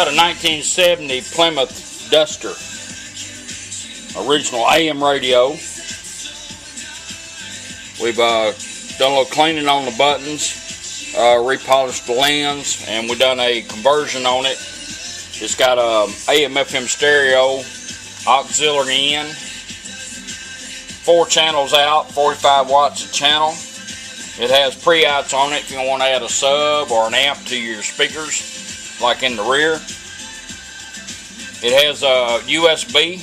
Got a 1970 Plymouth Duster, original AM radio. We've done a little cleaning on the buttons, repolished the lens, and we've done a conversion on it. It's got a AM/FM stereo, auxiliary in, 4 channels out, 45 watts a channel. It has pre-outs on it if you want to add a sub or an amp to your speakers, like in the rear. It has a USB.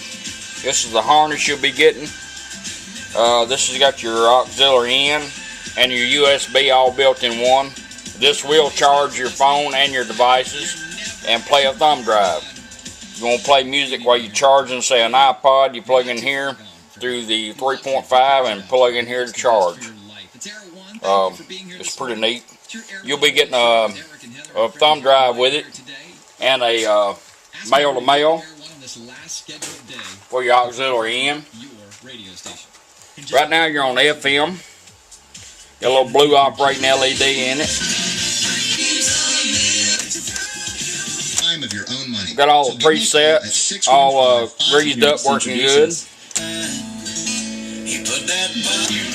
This is the harness you'll be getting. This has got your auxiliary in and your USB all built in one. This will charge your phone and your devices and play a thumb drive. You want to play music while you're charging, say an iPod, you plug in here through the 3.5 and plug in here to charge. It's pretty neat. You'll be getting a thumb drive with it and a male-to-male for your auxiliary in. Right now you're on FM. Got a little blue operating LED in it. Got all the presets, all greased up, working good.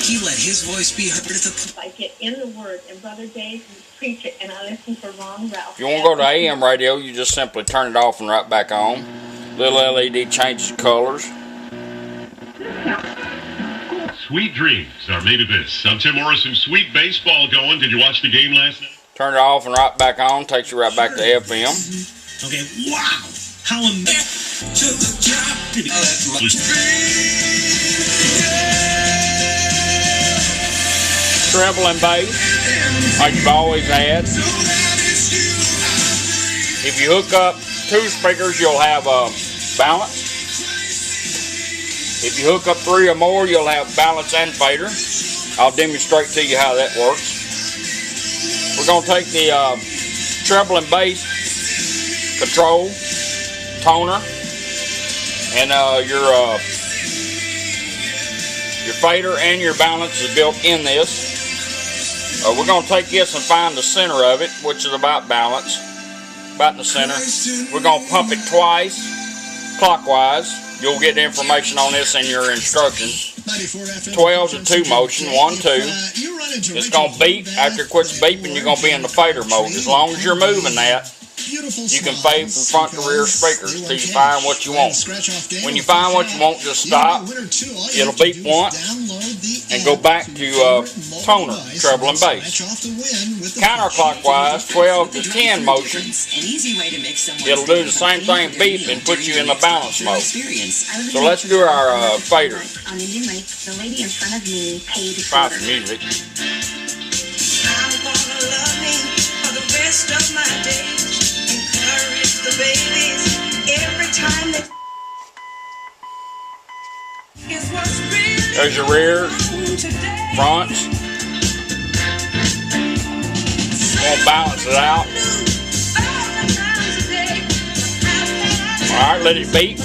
He let his voice be heard at the... I get in the Word, and Brother Dave preach it, and I listen for Ron Ralph. If you want to go to AM radio, you just simply turn it off and right back on. Little LED changes colors. Sweet dreams are made of this. I'm Tim Morrison. Sweet baseball going. Did you watch the game last night? Turn it off and right back on. Takes you right back to FM. Okay, wow! How amazing! Treble and bass, like you've always had. If you hook up 2 speakers, you'll have balance. If you hook up 3 or more, you'll have balance and fader. I'll demonstrate to you how that works. We're going to take the treble and bass control, toner, and your fader and your balance is built in this. We're going to take this and find the center of it, which is about balance, about in the center. We're going to pump it twice, clockwise. You'll get information on this in your instructions. 12 to 2 motion, 1, 2. It's going to beep. After it quits beeping, you're going to be in the fader mode. As long as you're moving that, you can fade from front to rear speakers till you find what you want. When you find what you want, just stop. It'll beep once and go back to toner, treble and bass. Counterclockwise, 12 to 10 motion. It'll do the same thing, beep, and put you in the balance mode. So let's do our fader. Find some music. There's your rear, fronts. We'll balance it out. Alright, let it beat.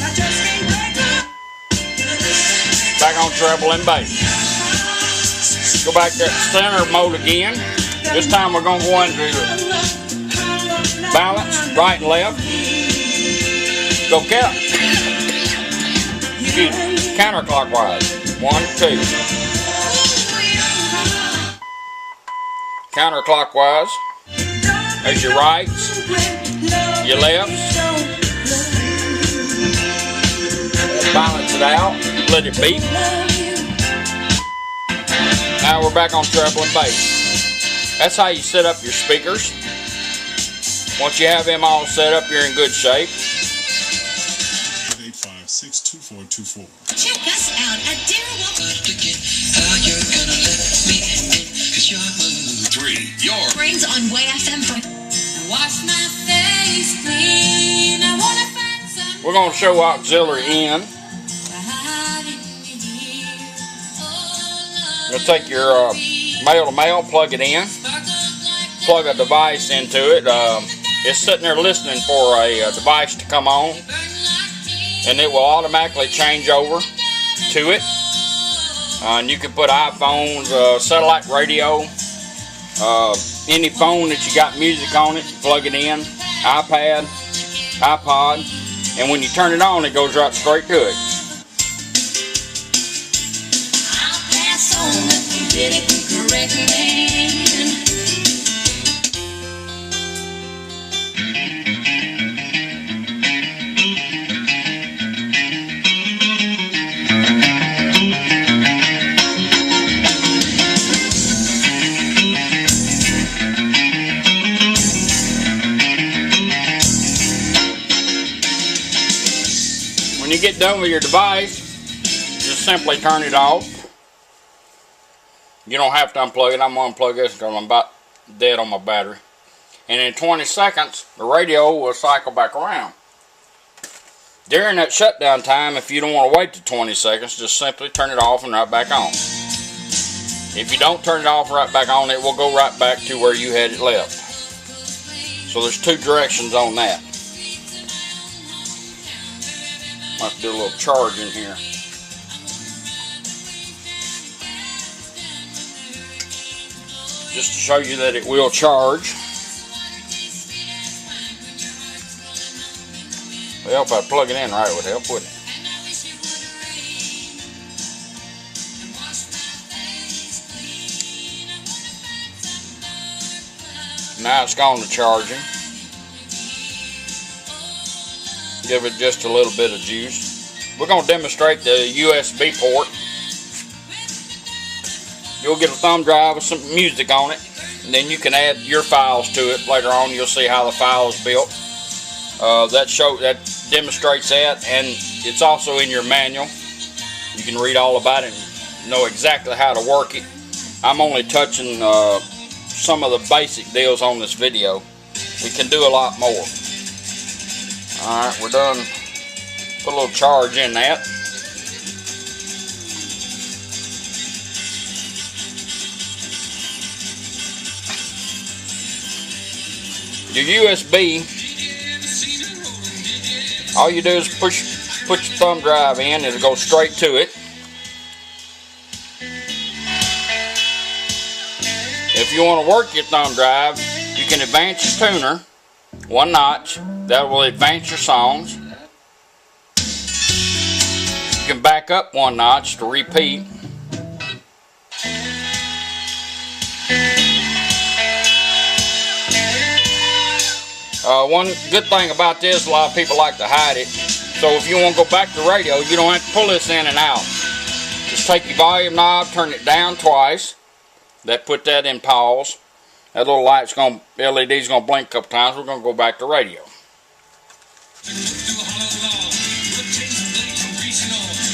Back on treble and bass. Go back to that center mode again. This time we're going to go into balance, right and left. Go count. Counterclockwise. 1, 2. Counterclockwise. There's your rights, your lefts. Balance it out. Let it beat. Now we're back on treble and bass. That's how you set up your speakers. Once you have them all set up, you're in good shape. 856-2424. Check us out at Brains on Way FM. Wash my face clean. I wanna find some. We're going to show auxiliary in. You'll take your male-to-male, plug it in, plug a device into it. It's sitting there listening for a device to come on, and it will automatically change over to it. And you can put iPhones, satellite radio, any phone that you got music on it, plug it in, iPad. iPod, and when you turn it on, it goes right straight to it. I'll pass on the politically correct man. When you get done with your device, just simply turn it off. You don't have to unplug it. I'm going to unplug this because I'm about dead on my battery. And in 20 seconds, the radio will cycle back around. During that shutdown time, if you don't want to wait to 20 seconds, just simply turn it off and right back on. If you don't turn it off and right back on, it will go right back to where you had it left. So there's two directions on that. Might have to do a little charge in here. Just to show you that it will charge. Well, if I plug it in right, it would help, wouldn't it? Now it's gone to charging. Give it just a little bit of juice. We're going to demonstrate the USB port. You'll get a thumb drive with some music on it, and then you can add your files to it. Later on, you'll see how the file is built. That demonstrates that, and it's also in your manual. You can read all about it and know exactly how to work it. I'm only touching some of the basic deals on this video. We can do a lot more. Alright, we're done. Put a little charge in that. Your USB, all you do is put your thumb drive in, it'll go straight to it. If you want to work your thumb drive, you can advance your tuner one notch. That will advance your songs. You can back up one notch to repeat. One good thing about this, a lot of people like to hide it. So if you want to go back to radio, you don't have to pull this in and out. Just take your volume knob, turn it down twice. Put that in pause. That little LED's going to blink a couple times. We're going to go back to radio.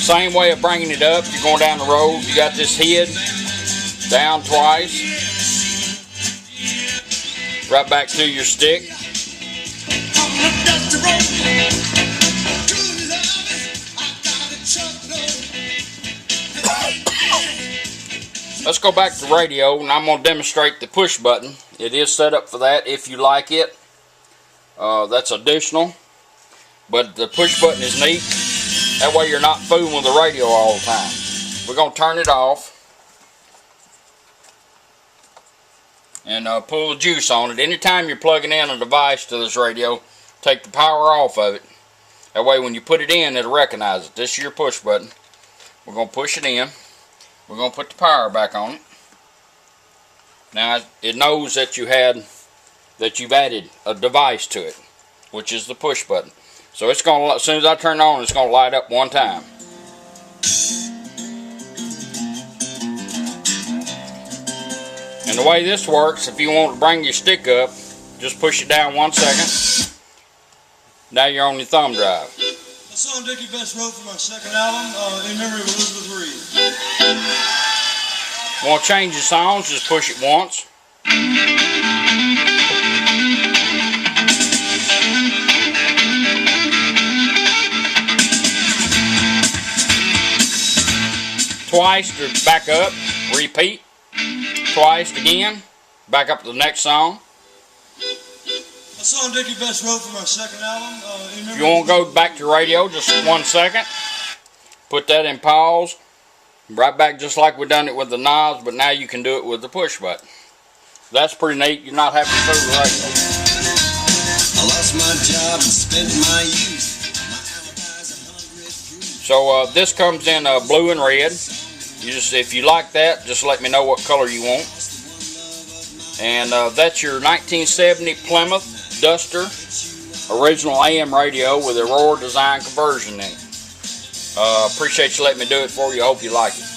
Same way of bringing it up. You're going down the road. You got this head down twice. Right back to your stick. Let's go back to radio, and I'm going to demonstrate the push button. It is set up for that if you like it. That's additional. But the push button is neat. That way you're not fooling with the radio all the time. We're going to turn it off. And pull the juice on it. Anytime you're plugging in a device to this radio, take the power off of it. That way when you put it in, it'll recognize it. This is your push button. We're going to push it in. We're going to put the power back on it. Now it knows that you've added a device to it, which is the push button. So it's going to, as soon as I turn it on, it's going to light up one time. And the way this works, if you want to bring your stick up, just push it down 1 second. Now you're on your thumb drive. The song Dickie Best wrote for my second album, In Memory of Elizabeth Reed. Want to change your songs, just push it once. Twice to back up, repeat. Twice again, back up to the next song. The song Dickie Best wrote for my second album. If you want to go back to radio, just 1 second. Put that in pause. Right back just like we done it with the knobs, but now you can do it with the push button. That's pretty neat. You're not having to fool the radio. my job and spent my youth. So this comes in blue and red. If you like that, just let me know what color you want. And that's your 1970 Plymouth Duster original AM radio with Aurora Design conversion in it. Appreciate you letting me do it for you. Hope you like it.